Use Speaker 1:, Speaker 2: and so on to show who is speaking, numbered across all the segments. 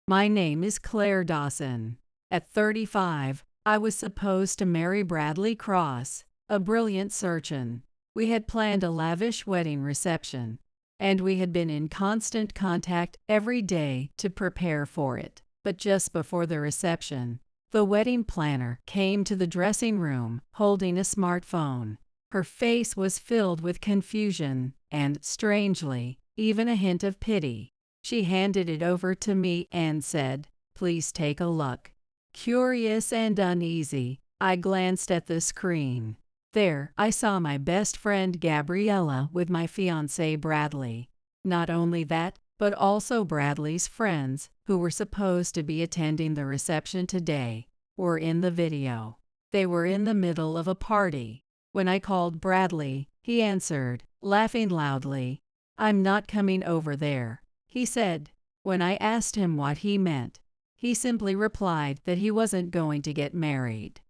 Speaker 1: My name is Claire Dawson. At 35, I was supposed to marry Bradley Cross, a brilliant surgeon. We had planned a lavish wedding reception, and we had been in constant contact every day to prepare for it. But just before the reception, the wedding planner came to the dressing room holding a smartphone. Her face was filled with confusion and, strangely, even a hint of pity. She handed it over to me and said, "Please take a look." Curious and uneasy, I glanced at the screen. There, I saw my best friend Gabriella with my fiancé Bradley. Not only that, but also Bradley's friends, who were supposed to be attending the reception today, were in the video. They were in the middle of a party. When I called Bradley, he answered, laughing loudly. "I'm not coming over there," he said. When I asked him what he meant, he simply replied that he wasn't going to get married.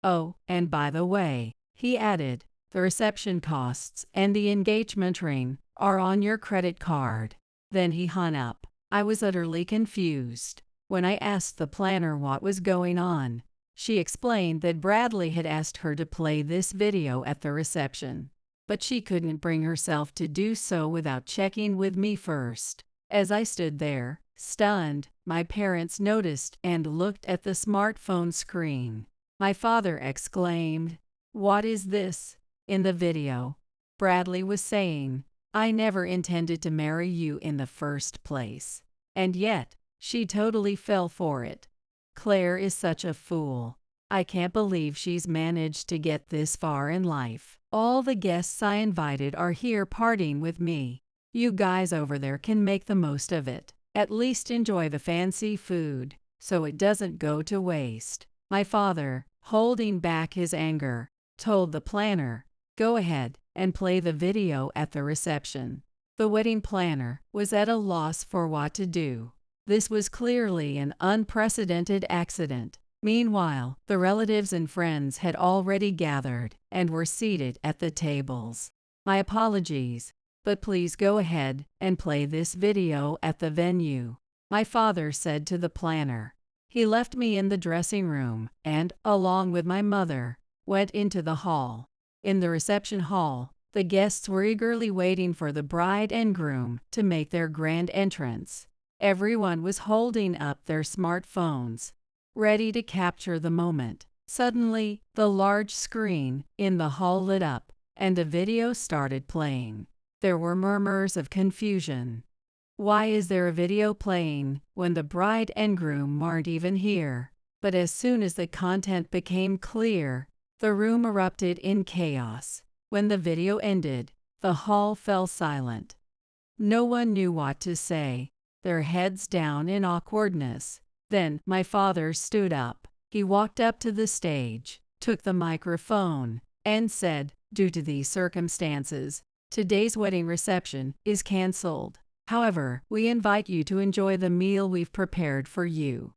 Speaker 1: "Oh, and by the way," he added, "the reception costs and the engagement ring are on your credit card." Then he hung up. I was utterly confused. When I asked the planner what was going on, she explained that Bradley had asked her to play this video at the reception, but she couldn't bring herself to do so without checking with me first. As I stood there, stunned, my parents noticed and looked at the smartphone screen. My father exclaimed, "What is this?" In the video, Bradley was saying, "I never intended to marry you in the first place." And yet, she totally fell for it. Claire is such a fool. I can't believe she's managed to get this far in life. All the guests I invited are here partying with me. You guys over there can make the most of it. At least enjoy the fancy food, so it doesn't go to waste. My father, holding back his anger, told the planner, "Go ahead and play the video at the reception." The wedding planner was at a loss for what to do. This was clearly an unprecedented accident. Meanwhile, the relatives and friends had already gathered and were seated at the tables. "My apologies, but please go ahead and play this video at the venue," my father said to the planner. He left me in the dressing room and, along with my mother, went into the hall. In the reception hall, the guests were eagerly waiting for the bride and groom to make their grand entrance. Everyone was holding up their smartphones, ready to capture the moment. Suddenly, the large screen in the hall lit up, and a video started playing. There were murmurs of confusion. Why is there a video playing when the bride and groom aren't even here? But as soon as the content became clear, the room erupted in chaos. When the video ended, the hall fell silent. No one knew what to say, their heads down in awkwardness. Then my father stood up. He walked up to the stage, took the microphone, and said, "Due to these circumstances, today's wedding reception is canceled. However, we invite you to enjoy the meal we've prepared for you."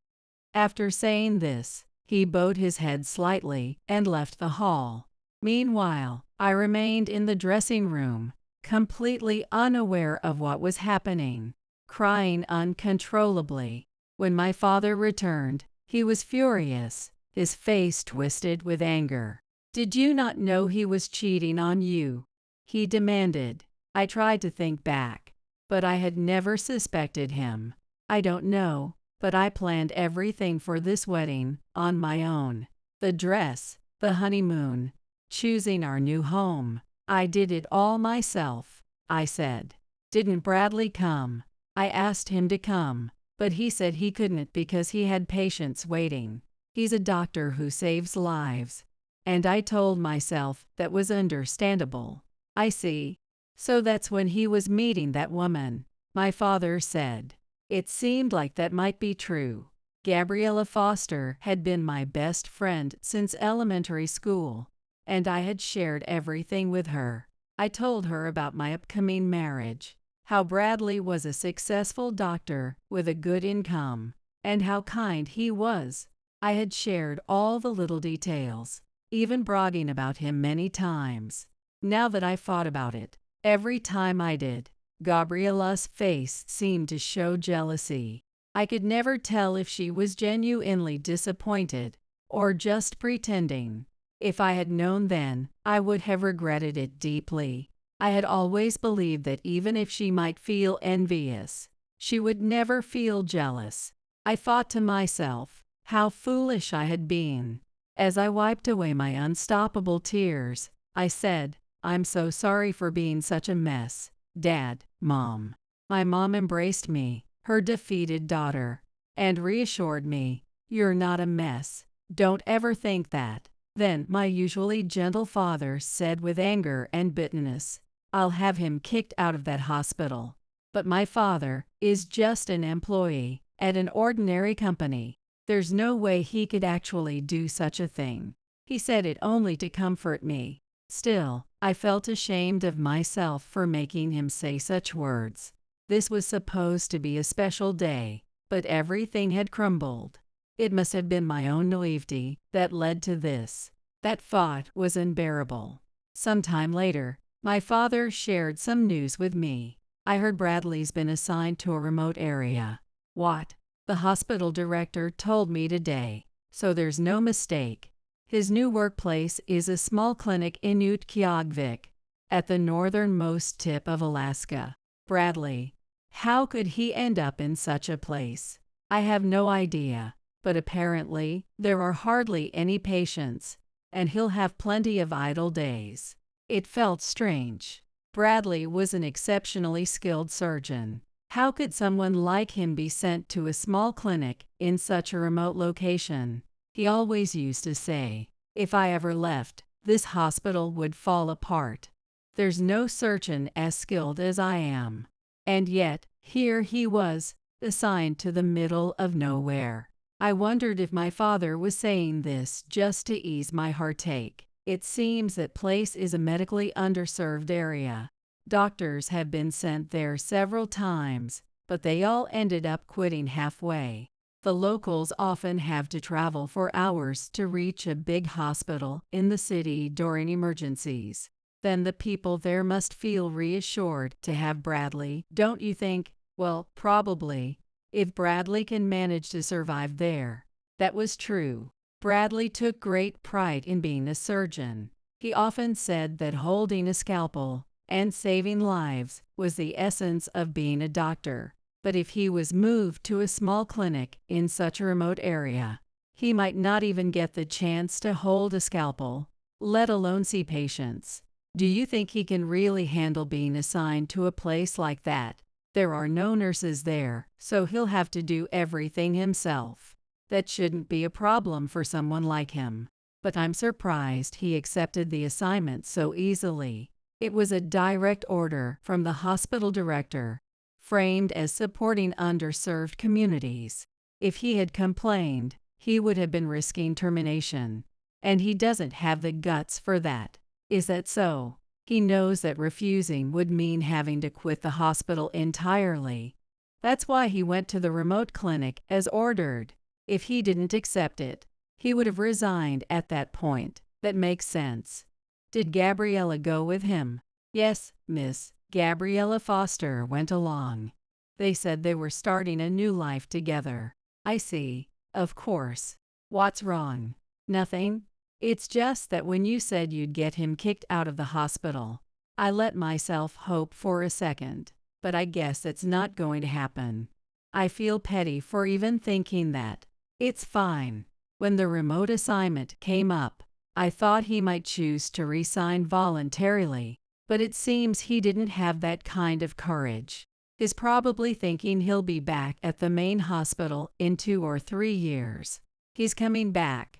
Speaker 1: After saying this, he bowed his head slightly and left the hall. Meanwhile, I remained in the dressing room, completely unaware of what was happening, crying uncontrollably. When my father returned, he was furious, his face twisted with anger. "Did you not know he was cheating on you?" he demanded. I tried to think back, but I had never suspected him. "I don't know, but I planned everything for this wedding on my own. The dress, the honeymoon, choosing our new home. I did it all myself," I said. "Didn't Bradley come?" I asked him to come, but he said he couldn't because he had patients waiting. He's a doctor who saves lives. And I told myself that was understandable. "I see. So that's when he was meeting that woman," my father said. It seemed like that might be true. Gabriella Foster had been my best friend since elementary school, and I had shared everything with her. I told her about my upcoming marriage, how Bradley was a successful doctor with a good income, and how kind he was. I had shared all the little details, even bragging about him many times. Now that I thought about it, every time I did, Gabriella's face seemed to show jealousy. I could never tell if she was genuinely disappointed or just pretending. If I had known then, I would have regretted it deeply. I had always believed that even if she might feel envious, she would never feel jealous. I thought to myself, how foolish I had been. As I wiped away my unstoppable tears, I said, "I'm so sorry for being such a mess, Dad, Mom." My mom embraced me, her defeated daughter, and reassured me, "You're not a mess. Don't ever think that." Then my usually gentle father said with anger and bitterness, "I'll have him kicked out of that hospital." But my father is just an employee at an ordinary company. There's no way he could actually do such a thing. He said it only to comfort me. Still, I felt ashamed of myself for making him say such words. This was supposed to be a special day, but everything had crumbled. It must have been my own naivety that led to this. That thought was unbearable. Sometime later, my father shared some news with me. I heard Bradley's been assigned to a remote area. What? The hospital director told me today, so there's no mistake. His new workplace is a small clinic in Utqiagvik, at the northernmost tip of Alaska. Bradley. How could he end up in such a place? I have no idea, but apparently there are hardly any patients, and he'll have plenty of idle days. It felt strange. Bradley was an exceptionally skilled surgeon. How could someone like him be sent to a small clinic in such a remote location? He always used to say, "If I ever left, this hospital would fall apart. There's no surgeon as skilled as I am." And yet, here he was, assigned to the middle of nowhere. I wondered if my father was saying this just to ease my heartache. It seems that place is a medically underserved area. Doctors have been sent there several times, but they all ended up quitting halfway. The locals often have to travel for hours to reach a big hospital in the city during emergencies. Then the people there must feel reassured to have Bradley, don't you think? Well, probably, if Bradley can manage to survive there. That was true. Bradley took great pride in being a surgeon. He often said that holding a scalpel and saving lives was the essence of being a doctor. But if he was moved to a small clinic in such a remote area, he might not even get the chance to hold a scalpel, let alone see patients. Do you think he can really handle being assigned to a place like that? There are no nurses there, so he'll have to do everything himself. That shouldn't be a problem for someone like him. But I'm surprised he accepted the assignment so easily. It was a direct order from the hospital director, framed as supporting underserved communities. If he had complained, he would have been risking termination. And he doesn't have the guts for that. Is that so? He knows that refusing would mean having to quit the hospital entirely. That's why he went to the remote clinic as ordered. If he didn't accept it, he would have resigned at that point. That makes sense. Did Gabriella go with him? Yes, Miss Gabriella Foster went along. They said they were starting a new life together. I see. Of course. What's wrong? Nothing. It's just that when you said you'd get him kicked out of the hospital, I let myself hope for a second. But I guess it's not going to happen. I feel petty for even thinking that. It's fine. When the remote assignment came up, I thought he might choose to resign voluntarily, but it seems he didn't have that kind of courage. He's probably thinking he'll be back at the main hospital in 2 or 3 years. He's coming back.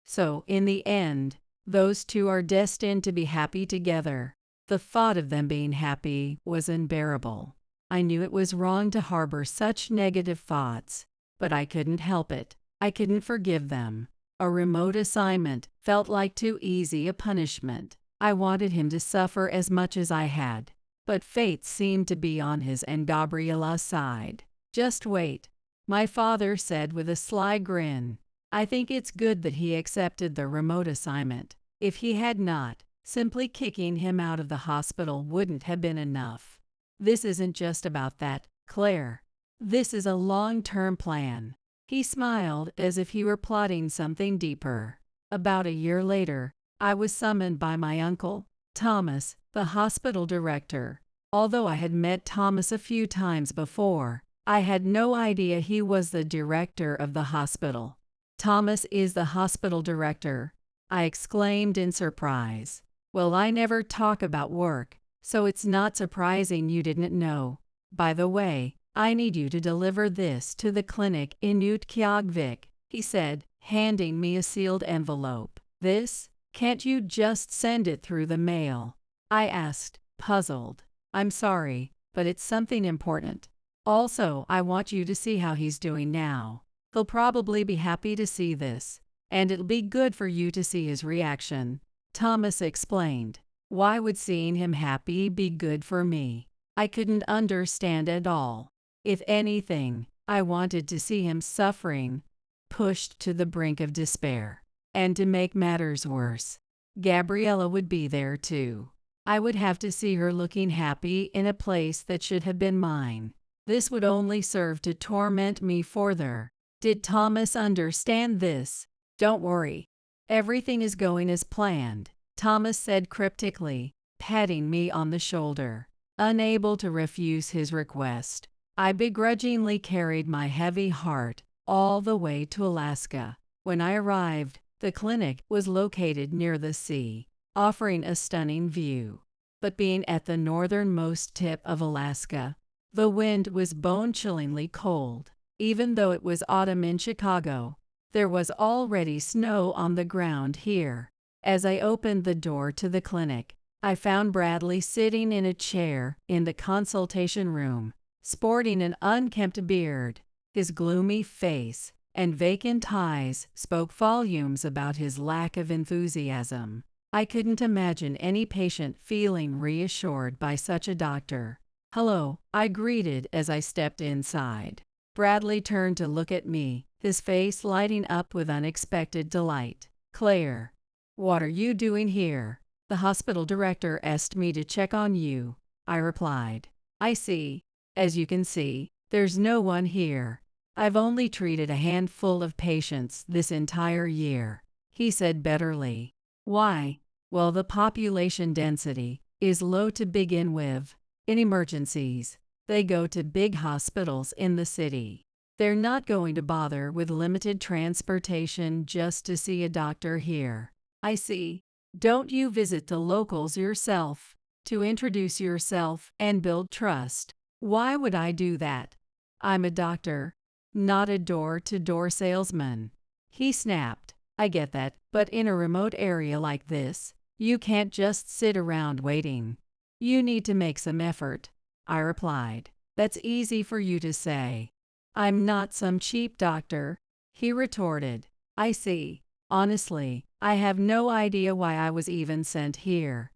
Speaker 1: So, in the end, those two are destined to be happy together. The thought of them being happy was unbearable. I knew it was wrong to harbor such negative thoughts, but I couldn't help it. I couldn't forgive them. A remote assignment felt like too easy a punishment. I wanted him to suffer as much as I had. But fate seemed to be on his and Gabriella's side. Just wait, my father said with a sly grin. I think it's good that he accepted the remote assignment. If he had not, simply kicking him out of the hospital wouldn't have been enough. This isn't just about that, Claire. This is a long-term plan." He smiled as if he were plotting something deeper. About a year later, I was summoned by my uncle, Thomas, the hospital director. Although I had met Thomas a few times before, I had no idea he was the director of the hospital. "Thomas is the hospital director," I exclaimed in surprise. "Well, I never talk about work, so it's not surprising you didn't know. By the way, I need you to deliver this to the clinic in Utqiagvik," he said, handing me a sealed envelope. "This? Can't you just send it through the mail?" I asked, puzzled. "I'm sorry, but it's something important. Also, I want you to see how he's doing now. He'll probably be happy to see this, and it'll be good for you to see his reaction," Thomas explained. Why would seeing him happy be good for me? I couldn't understand at all. If anything, I wanted to see him suffering, pushed to the brink of despair. And to make matters worse, Gabriella would be there too. I would have to see her looking happy in a place that should have been mine. This would only serve to torment me further. Did Thomas understand this? "Don't worry. Everything is going as planned," Thomas said cryptically, patting me on the shoulder. Unable to refuse his request, I begrudgingly carried my heavy heart all the way to Alaska. When I arrived, the clinic was located near the sea, offering a stunning view. But being at the northernmost tip of Alaska, the wind was bone-chillingly cold. Even though it was autumn in Chicago, there was already snow on the ground here. As I opened the door to the clinic, I found Bradley sitting in a chair in the consultation room, sporting an unkempt beard. His gloomy face and vacant eyes spoke volumes about his lack of enthusiasm. I couldn't imagine any patient feeling reassured by such a doctor. "Hello," I greeted as I stepped inside. Bradley turned to look at me, his face lighting up with unexpected delight. "Claire, what are you doing here?" "The hospital director asked me to check on you," I replied. "I see. As you can see, there's no one here. I've only treated a handful of patients this entire year," he said bitterly. "Why?" "Well, the population density is low to begin with. In emergencies, they go to big hospitals in the city. They're not going to bother with limited transportation just to see a doctor here." "I see. Don't you visit the locals yourself to introduce yourself and build trust?" "Why would I do that? I'm a doctor, not a door-to-door salesman," he snapped. "I get that, but in a remote area like this, you can't just sit around waiting. You need to make some effort," I replied. "That's easy for you to say. I'm not some cheap doctor," he retorted. "I see. Honestly, I have no idea why I was even sent here.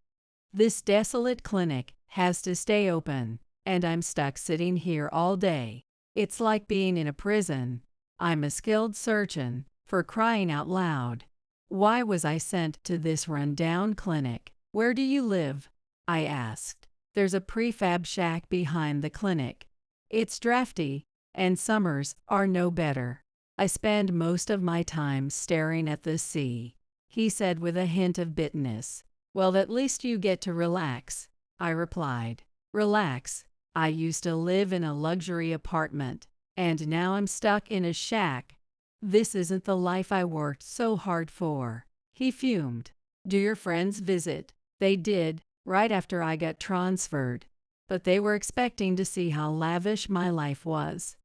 Speaker 1: This desolate clinic has to stay open, and I'm stuck sitting here all day. It's like being in a prison. I'm a skilled surgeon, for crying out loud. Why was I sent to this run-down clinic?" "Where do you live?" I asked. "There's a prefab shack behind the clinic. It's drafty, and summers are no better. I spend most of my time staring at the sea," he said with a hint of bitterness. "Well, at least you get to relax," I replied. "Relax? I used to live in a luxury apartment, and now I'm stuck in a shack. This isn't the life I worked so hard for," he fumed. "Do your friends visit?" "They did, right after I got transferred, but they were expecting to see how lavish my life was.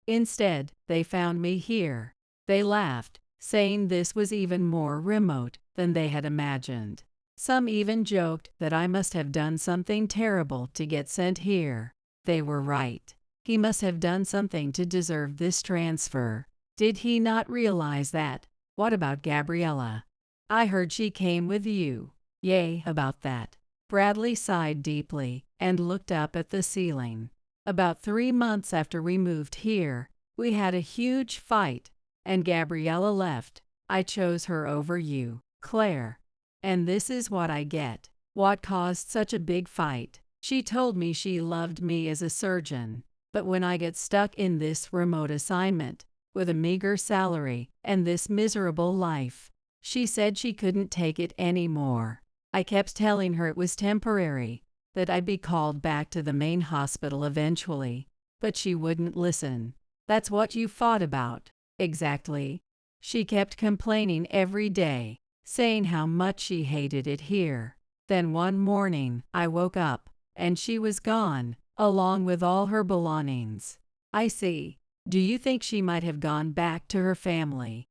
Speaker 1: Instead, they found me here." They laughed, saying this was even more remote than they had imagined. Some even joked that I must have done something terrible to get sent here. They were right. He must have done something to deserve this transfer. Did he not realize that? "What about Gabriella? I heard she came with you." "Yay about that." Bradley sighed deeply and looked up at the ceiling. "About 3 months after we moved here, we had a huge fight, and Gabriella left. I chose her over you, Claire. And this is what I get." "What caused such a big fight?" "She told me she loved me as a surgeon, But when I get stuck in this remote assignment, with a meager salary and this miserable life, she said she couldn't take it anymore. I kept telling her it was temporary, that I'd be called back to the main hospital eventually, but she wouldn't listen. That's what you fought about. Exactly. She kept complaining every day, saying how much she hated it here. Then one morning, I woke up, and she was gone, along with all her belongings. I see. Do you think she might have gone back to her family?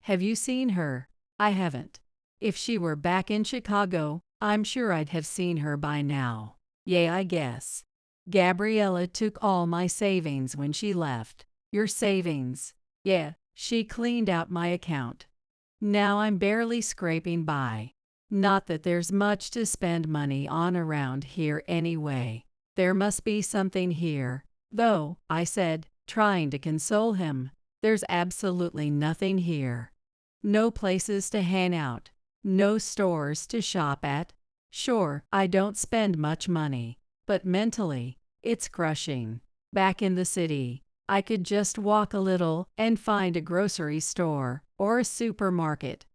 Speaker 1: Have you seen her? I haven't. If she were back in Chicago, I'm sure I'd have seen her by now. Yeah, I guess. Gabriella took all my savings when she left. Your savings? Yeah, she cleaned out my account. Now I'm barely scraping by. Not that there's much to spend money on around here anyway. There must be something here, though, I said, trying to console him. There's absolutely nothing here. No places to hang out. No stores to shop at. Sure, I don't spend much money, but mentally, it's crushing. Back in the city, I could just walk a little and find a grocery store or a supermarket.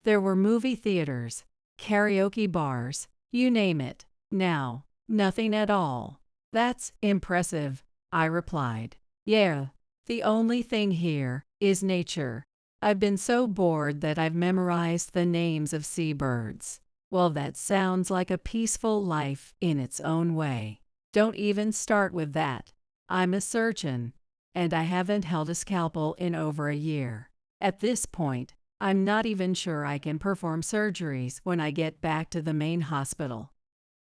Speaker 1: There were movie theaters, karaoke bars, you name it. Now, nothing at all. That's impressive, I replied. Yeah, the only thing here is nature. I've been so bored that I've memorized the names of seabirds. Well, that sounds like a peaceful life in its own way. Don't even start with that. I'm a surgeon, and I haven't held a scalpel in over a year. At this point, I'm not even sure I can perform surgeries when I get back to the main hospital.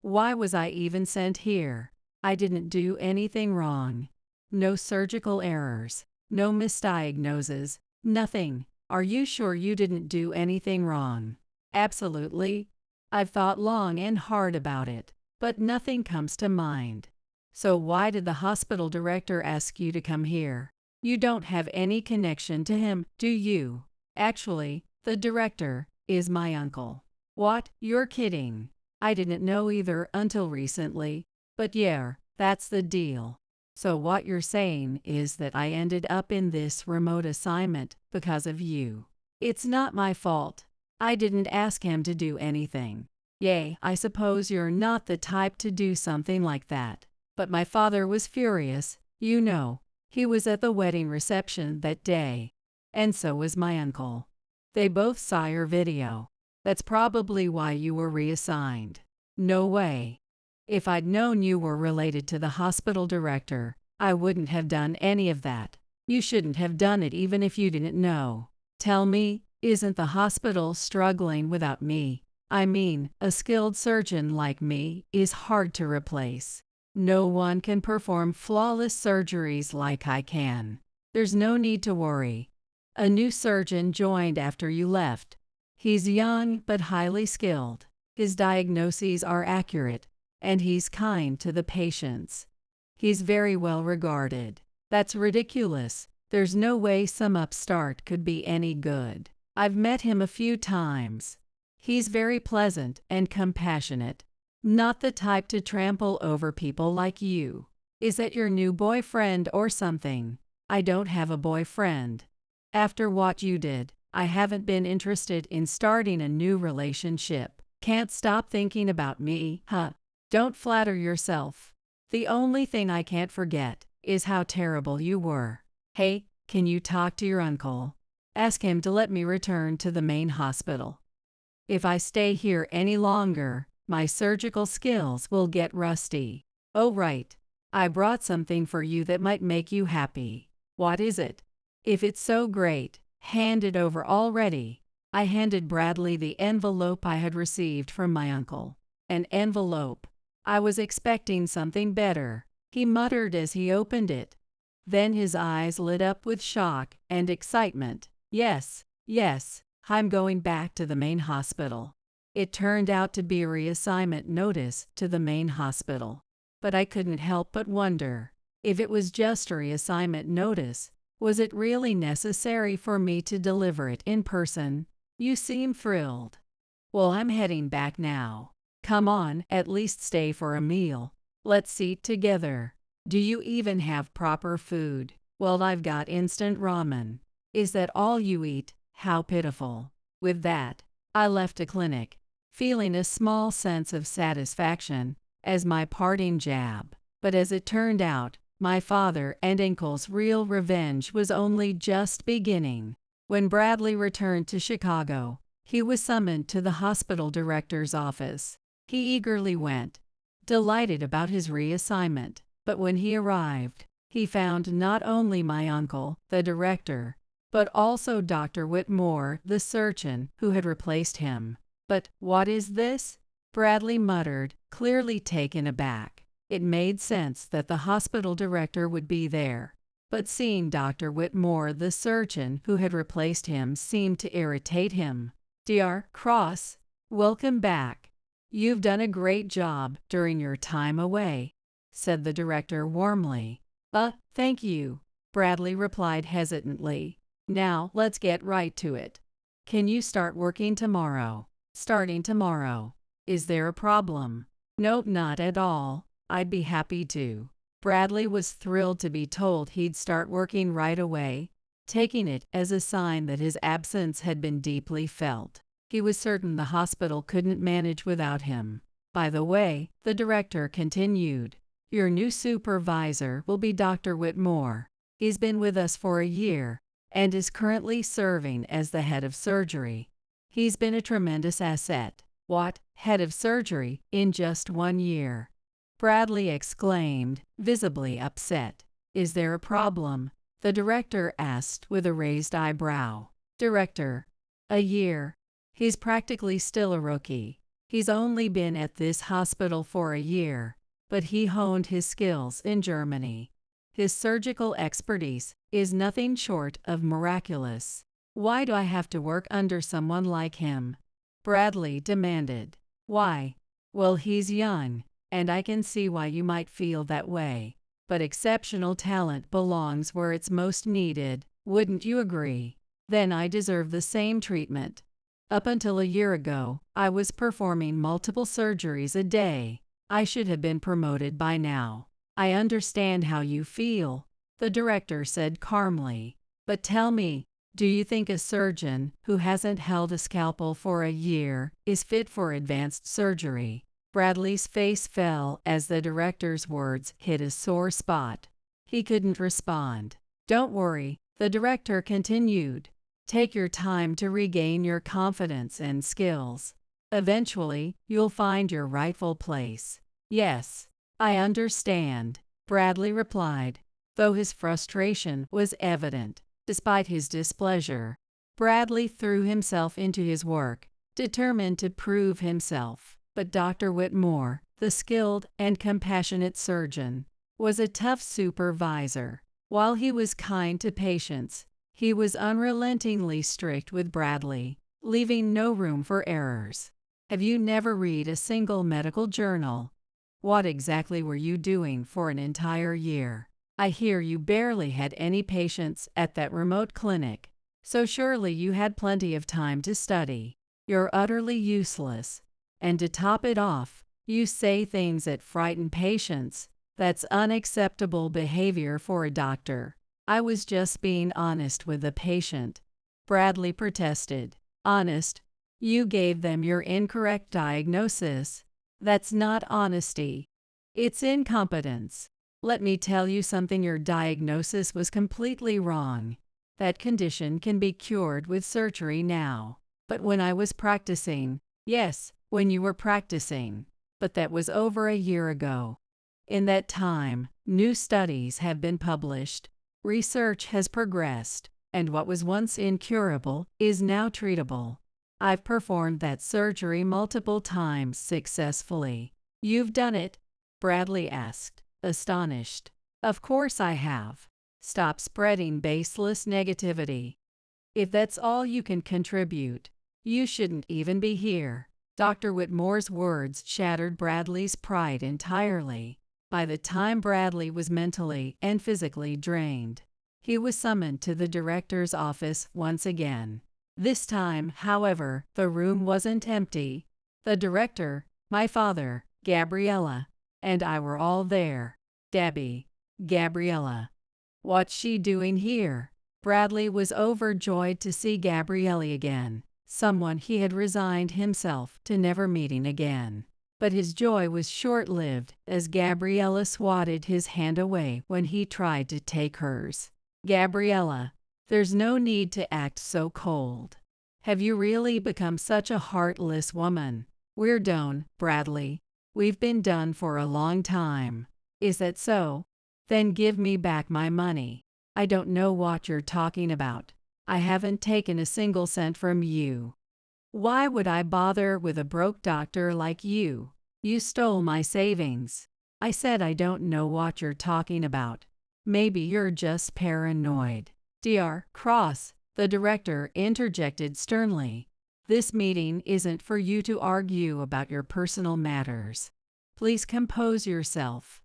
Speaker 1: Why was I even sent here? I didn't do anything wrong. No surgical errors, no misdiagnoses, nothing. Are you sure you didn't do anything wrong? Absolutely. I've thought long and hard about it, but nothing comes to mind. So why did the hospital director ask you to come here? You don't have any connection to him, do you? Actually, the director is my uncle. What? You're kidding. I didn't know either until recently, but yeah, that's the deal. So what you're saying is that I ended up in this remote assignment because of you. It's not my fault. I didn't ask him to do anything. Yay, I suppose you're not the type to do something like that. But my father was furious, you know. He was at the wedding reception that day. And so was my uncle. They both saw your video. That's probably why you were reassigned. No way. If I'd known you were related to the hospital director, I wouldn't have done any of that. You shouldn't have done it even if you didn't know. Tell me, isn't the hospital struggling without me? I mean, a skilled surgeon like me is hard to replace. No one can perform flawless surgeries like I can. There's no need to worry. A new surgeon joined after you left. He's young but highly skilled. His diagnoses are accurate, and he's kind to the patients. He's very well regarded. That's ridiculous. There's no way some upstart could be any good. I've met him a few times. He's very pleasant and compassionate. Not the type to trample over people like you. Is that your new boyfriend or something? I don't have a boyfriend. After what you did, I haven't been interested in starting a new relationship. Can't stop thinking about me, huh? Don't flatter yourself. The only thing I can't forget is how terrible you were. Hey, can you talk to your uncle? Ask him to let me return to the main hospital. If I stay here any longer, my surgical skills will get rusty. Oh right, I brought something for you that might make you happy. What is it? If it's so great, hand it over already. I handed Bradley the envelope I had received from my uncle. An envelope. I was expecting something better, he muttered as he opened it. Then his eyes lit up with shock and excitement. Yes, I'm going back to the main hospital. It turned out to be a reassignment notice to the main hospital. But I couldn't help but wonder, if it was just a reassignment notice, was it really necessary for me to deliver it in person? You seem thrilled. Well, I'm heading back now. Come on, at least stay for a meal. Let's eat together. Do you even have proper food? Well, I've got instant ramen. Is that all you eat? How pitiful. With that, I left the clinic, feeling a small sense of satisfaction as my parting jab. But as it turned out, my father and uncle's real revenge was only just beginning. When Bradley returned to Chicago, he was summoned to the hospital director's office. He eagerly went, delighted about his reassignment. But when he arrived, he found not only my uncle, the director, but also Dr. Whitmore, the surgeon who had replaced him. "But what is this?" Bradley muttered, clearly taken aback. It made sense that the hospital director would be there, but seeing Dr. Whitmore, the surgeon who had replaced him, seemed to irritate him. "Dr. Cross, welcome back. You've done a great job during your time away," said the director warmly. Thank you," Bradley replied hesitantly. "Now let's get right to it. Can you start working tomorrow?" "Starting tomorrow? Is there a problem?" "Nope, not at all. I'd be happy to." Bradley was thrilled to be told he'd start working right away, taking it as a sign that his absence had been deeply felt. He was certain the hospital couldn't manage without him. "By the way," the director continued, "your new supervisor will be Dr. Whitmore. He's been with us for a year and is currently serving as the head of surgery. He's been a tremendous asset." "What, head of surgery, in just 1 year?" Bradley exclaimed, visibly upset. "Is there a problem?" the director asked with a raised eyebrow. "Director? A year? He's practically still a rookie. He's only been at this hospital for a year, but he honed his skills in Germany. His surgical expertise is nothing short of miraculous. Why do I have to work under someone like him?" Bradley demanded. "Why? Well, he's young, and I can see why you might feel that way. But exceptional talent belongs where it's most needed, wouldn't you agree? Then I deserve the same treatment. Up until a year ago, I was performing multiple surgeries a day. I should have been promoted by now." "I understand how you feel," the director said calmly. "But tell me, do you think a surgeon who hasn't held a scalpel for a year is fit for advanced surgery?" Bradley's face fell as the director's words hit a sore spot. He couldn't respond. "Don't worry," the director continued. "Take your time to regain your confidence and skills. Eventually, you'll find your rightful place." "Yes, I understand," Bradley replied, though his frustration was evident. Despite his displeasure, Bradley threw himself into his work, determined to prove himself. But Dr. Whitmore, the skilled and compassionate surgeon, was a tough supervisor. While he was kind to patients, he was unrelentingly strict with Bradley, leaving no room for errors. "Have you never read a single medical journal? What exactly were you doing for an entire year? I hear you barely had any patients at that remote clinic, so surely you had plenty of time to study. You're utterly useless. And to top it off, you say things that frighten patients. That's unacceptable behavior for a doctor." "I was just being honest with the patient," Bradley protested. "Honest? You gave them your incorrect diagnosis. That's not honesty. It's incompetence. Let me tell you something, your diagnosis was completely wrong. That condition can be cured with surgery now. But when I was practicing—" "Yes, when you were practicing. But that was over a year ago. In that time, new studies have been published, research has progressed, and what was once incurable is now treatable. I've performed that surgery multiple times successfully." "You've done it?" Bradley asked, astonished. "Of course I have. Stop spreading baseless negativity. If that's all you can contribute, you shouldn't even be here." Dr. Whitmore's words shattered Bradley's pride entirely. By the time Bradley was mentally and physically drained, he was summoned to the director's office once again. This time, however, the room wasn't empty. The director, my father, Gabriella, and I were all there. "Debbie," Gabriella. What's she doing here? Bradley was overjoyed to see Gabrielle again, someone he had resigned himself to never meeting again. But his joy was short-lived as Gabriella swatted his hand away when he tried to take hers. Gabriella, there's no need to act so cold. Have you really become such a heartless woman? We're done, Bradley. We've been done for a long time. Is that so? Then give me back my money. I don't know what you're talking about. I haven't taken a single cent from you. Why would I bother with a broke doctor like you? You stole my savings. I said I don't know what you're talking about. Maybe you're just paranoid. Dr. Cross, the director interjected sternly. This meeting isn't for you to argue about your personal matters. Please compose yourself.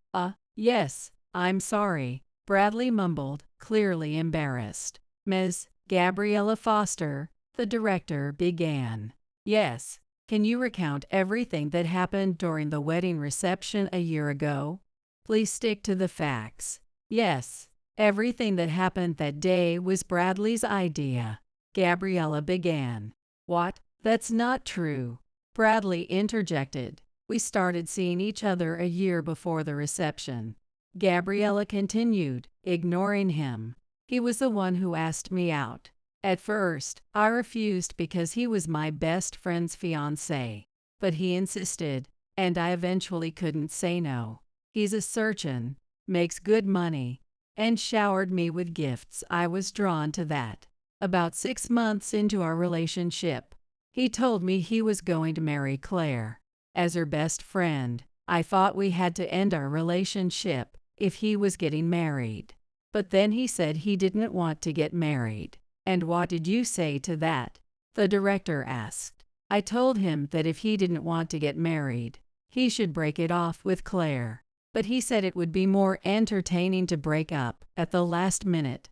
Speaker 1: Yes, I'm sorry, Bradley mumbled, clearly embarrassed. Ms. Gabriella Foster, the director began. Yes, can you recount everything that happened during the wedding reception a year ago? Please stick to the facts. Yes, everything that happened that day was Bradley's idea. Gabriella began. What? That's not true. Bradley interjected. We started seeing each other a year before the reception. Gabriella continued, ignoring him. He was the one who asked me out. At first, I refused because he was my best friend's fiancé. But he insisted, and I eventually couldn't say no. He's a surgeon, makes good money, and showered me with gifts. I was drawn to that. About 6 months into our relationship, he told me he was going to marry Claire. As her best friend, I thought we had to end our relationship if he was getting married. But then he said he didn't want to get married. And what did you say to that? The director asked. I told him that if he didn't want to get married, he should break it off with Claire. But he said it would be more entertaining to break up at the last minute.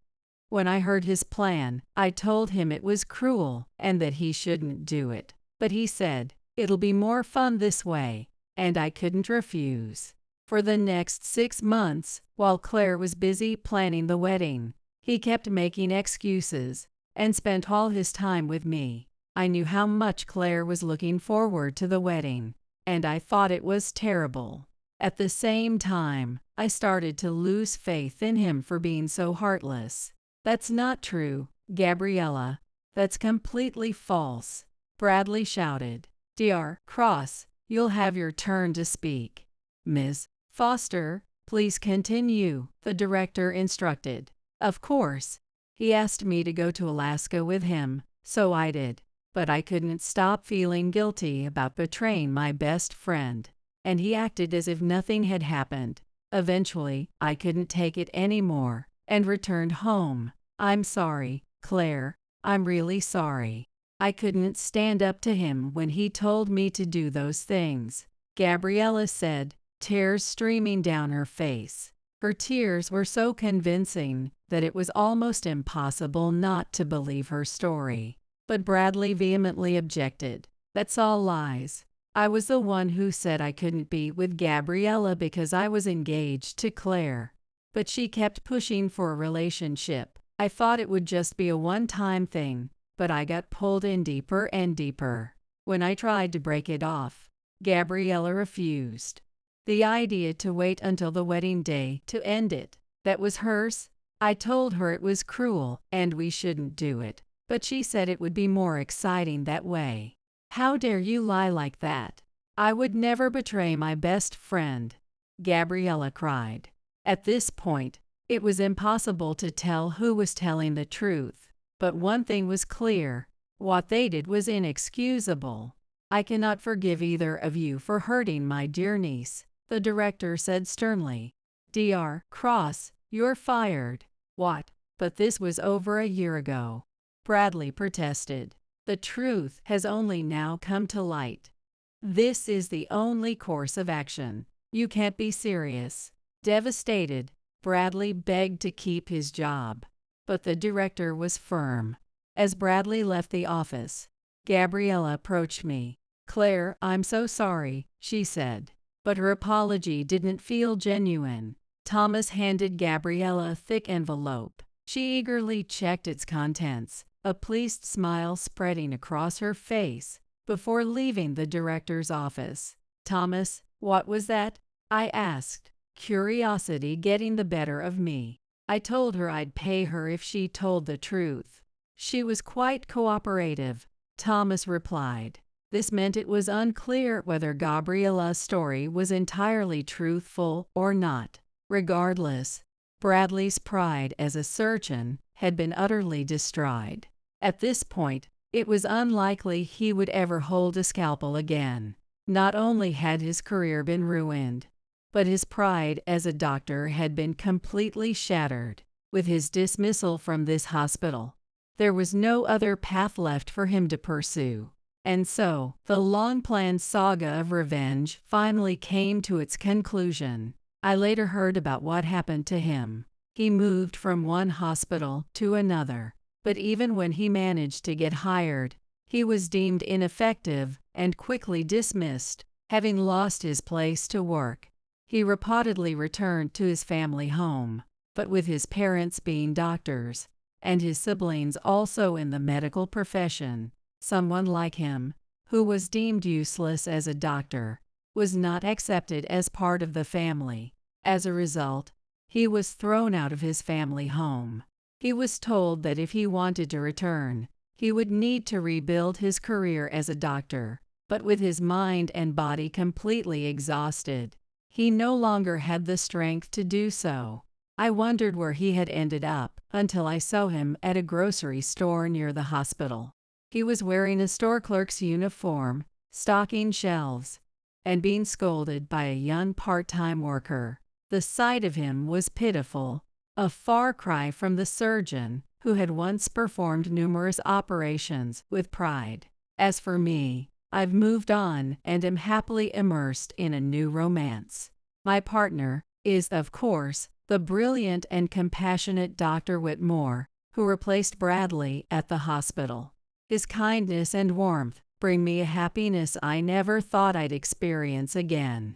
Speaker 1: When I heard his plan, I told him it was cruel and that he shouldn't do it. But he said, it'll be more fun this way, and I couldn't refuse. For the next 6 months, while Claire was busy planning the wedding, he kept making excuses and spent all his time with me. I knew how much Claire was looking forward to the wedding, and I thought it was terrible. At the same time, I started to lose faith in him for being so heartless. That's not true, Gabriella. That's completely false, Bradley shouted. Dr. Cross, you'll have your turn to speak. Ms. Foster, please continue, the director instructed. Of course, he asked me to go to Alaska with him, so I did. But I couldn't stop feeling guilty about betraying my best friend. And he acted as if nothing had happened. Eventually, I couldn't take it anymore and returned home. I'm sorry, Claire. I'm really sorry. I couldn't stand up to him when he told me to do those things, Gabriella said, tears streaming down her face. Her tears were so convincing that it was almost impossible not to believe her story. But Bradley vehemently objected. That's all lies. I was the one who said I couldn't be with Gabriella because I was engaged to Claire. But she kept pushing for a relationship. I thought it would just be a one-time thing, but I got pulled in deeper and deeper. When I tried to break it off, Gabriella refused. The idea to wait until the wedding day to end it, that was hers. I told her it was cruel and we shouldn't do it, but she said it would be more exciting that way. How dare you lie like that? I would never betray my best friend, Gabriella cried. At this point, it was impossible to tell who was telling the truth. But one thing was clear. What they did was inexcusable. I cannot forgive either of you for hurting my dear niece, the director said sternly. Dr. Cross, you're fired. What? But this was over a year ago, Bradley protested. The truth has only now come to light. This is the only course of action. You can't be serious. Devastated, Bradley begged to keep his job. But the director was firm. As Bradley left the office, Gabriella approached me. Claire, I'm so sorry, she said. But her apology didn't feel genuine. Thomas handed Gabriella a thick envelope. She eagerly checked its contents, a pleased smile spreading across her face, before leaving the director's office. "Thomas, what was that?" I asked, curiosity getting the better of me. I told her I'd pay her if she told the truth. She was quite cooperative, Thomas replied. This meant it was unclear whether Gabriella's story was entirely truthful or not. Regardless, Bradley's pride as a surgeon had been utterly destroyed. At this point, it was unlikely he would ever hold a scalpel again. Not only had his career been ruined, but his pride as a doctor had been completely shattered. With his dismissal from this hospital, there was no other path left for him to pursue. And so, the long-planned saga of revenge finally came to its conclusion. I later heard about what happened to him. He moved from one hospital to another, but even when he managed to get hired, he was deemed ineffective and quickly dismissed, having lost his place to work. He reportedly returned to his family home, but with his parents being doctors, and his siblings also in the medical profession, someone like him, who was deemed useless as a doctor, was not accepted as part of the family. As a result, he was thrown out of his family home. He was told that if he wanted to return, he would need to rebuild his career as a doctor, but with his mind and body completely exhausted, he no longer had the strength to do so. I wondered where he had ended up until I saw him at a grocery store near the hospital. He was wearing a store clerk's uniform, stocking shelves, and being scolded by a young part-time worker. The sight of him was pitiful, a far cry from the surgeon who had once performed numerous operations with pride. As for me, I've moved on and am happily immersed in a new romance. My partner is, of course, the brilliant and compassionate Dr. Whitmore, who replaced Bradley at the hospital. His kindness and warmth bring me a happiness I never thought I'd experience again.